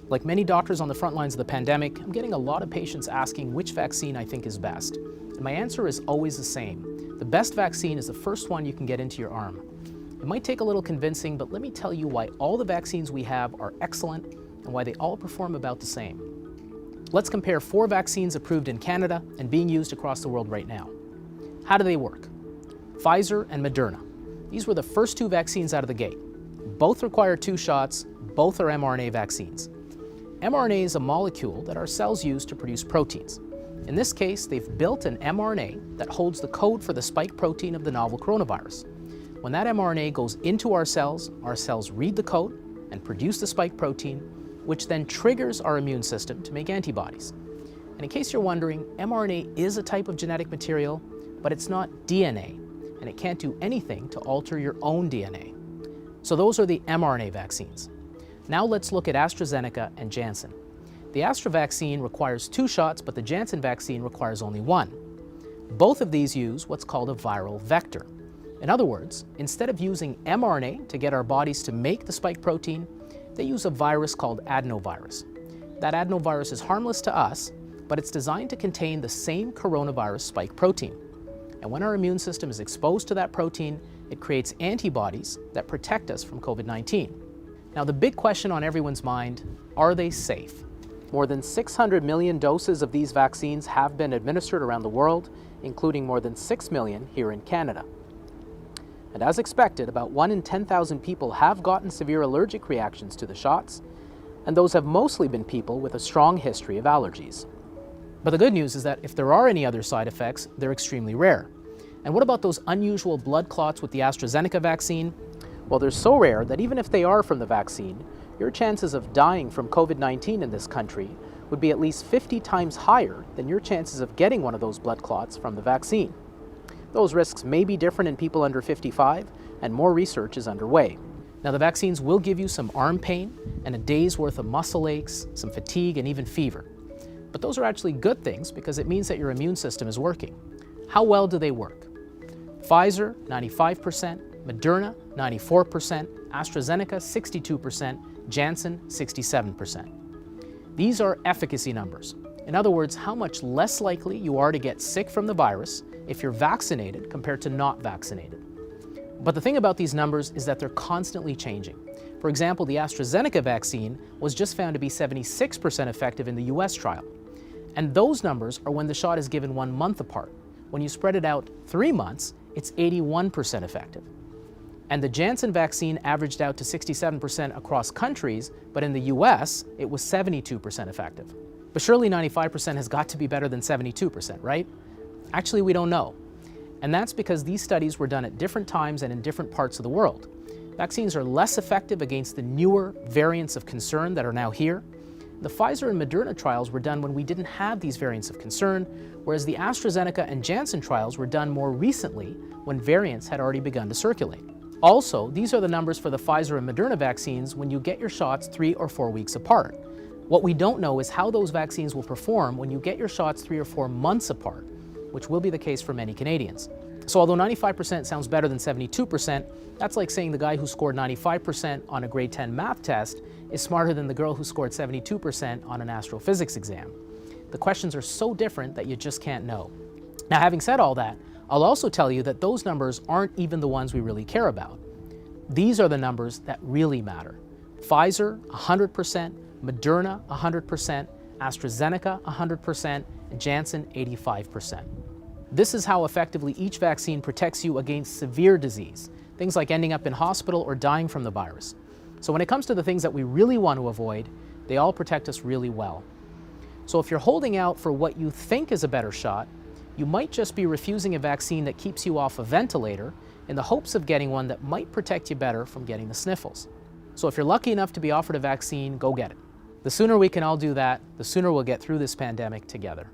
Like many doctors on the front lines of the pandemic, I'm getting a lot of patients asking which vaccine I think is best. And my answer is always the same. The best vaccine is the first one you can get into your arm. It might take a little convincing, but let me tell you why all the vaccines we have are excellent and why they all perform about the same. Let's compare 4 vaccines approved in Canada and being used across the world right now. How do they work? Pfizer and Moderna. These were the first 2 vaccines out of the gate. Both require 2 shots, both are mRNA vaccines. mRNA is a molecule that our cells use to produce proteins. In this case, they've built an mRNA that holds the code for the spike protein of the novel coronavirus. When that mRNA goes into our cells read the code and produce the spike protein, which then triggers our immune system to make antibodies. And in case you're wondering, mRNA is a type of genetic material, but it's not DNA, and it can't do anything to alter your own DNA. So those are the mRNA vaccines. Now let's look at AstraZeneca and Janssen. The Astra vaccine requires 2 shots, but the Janssen vaccine requires only 1. Both of these use what's called a viral vector. In other words, instead of using mRNA to get our bodies to make the spike protein, they use a virus called adenovirus. That adenovirus is harmless to us, but it's designed to contain the same coronavirus spike protein. And when our immune system is exposed to that protein, it creates antibodies that protect us from COVID-19. Now the big question on everyone's mind, are they safe? More than 600 million doses of these vaccines have been administered around the world, including more than 6 million here in Canada. And as expected, about 1 in 10,000 people have gotten severe allergic reactions to the shots, and those have mostly been people with a strong history of allergies. But the good news is that if there are any other side effects, they're extremely rare. And what about those unusual blood clots with the AstraZeneca vaccine? Well, they're so rare that even if they are from the vaccine, your chances of dying from COVID-19 in this country would be at least 50 times higher than your chances of getting one of those blood clots from the vaccine. Those risks may be different in people under 55, and more research is underway. Now, the vaccines will give you some arm pain and a day's worth of muscle aches, some fatigue, and even fever. But those are actually good things because it means that your immune system is working. How well do they work? Pfizer, 95%, Moderna, 94%, AstraZeneca, 62%, Janssen, 67%. These are efficacy numbers. In other words, how much less likely you are to get sick from the virus if you're vaccinated compared to not vaccinated. But the thing about these numbers is that they're constantly changing. For example, the AstraZeneca vaccine was just found to be 76% effective in the US trial. And those numbers are when the shot is given 1 month apart. When you spread it out 3 months, it's 81% effective. And the Janssen vaccine averaged out to 67% across countries, but in the US, it was 72% effective. But surely 95% has got to be better than 72%, right? Actually, we don't know. And that's because these studies were done at different times and in different parts of the world. Vaccines are less effective against the newer variants of concern that are now here. The Pfizer and Moderna trials were done when we didn't have these variants of concern, whereas the AstraZeneca and Janssen trials were done more recently when variants had already begun to circulate. Also, these are the numbers for the Pfizer and Moderna vaccines when you get your shots 3 or 4 weeks apart. What we don't know is how those vaccines will perform when you get your shots 3 or 4 months apart, which will be the case for many Canadians. So although 95% sounds better than 72%, that's like saying the guy who scored 95% on a grade 10 math test is smarter than the girl who scored 72% on an astrophysics exam. The questions are so different that you just can't know. Now, having said all that, I'll also tell you that those numbers aren't even the ones we really care about. These are the numbers that really matter. Pfizer, 100%, Moderna, 100%, AstraZeneca, 100%, and Janssen, 85%. This is how effectively each vaccine protects you against severe disease, things like ending up in hospital or dying from the virus. So when it comes to the things that we really want to avoid, they all protect us really well. So if you're holding out for what you think is a better shot, you might just be refusing a vaccine that keeps you off a ventilator in the hopes of getting one that might protect you better from getting the sniffles. So if you're lucky enough to be offered a vaccine, go get it. The sooner we can all do that, the sooner we'll get through this pandemic together.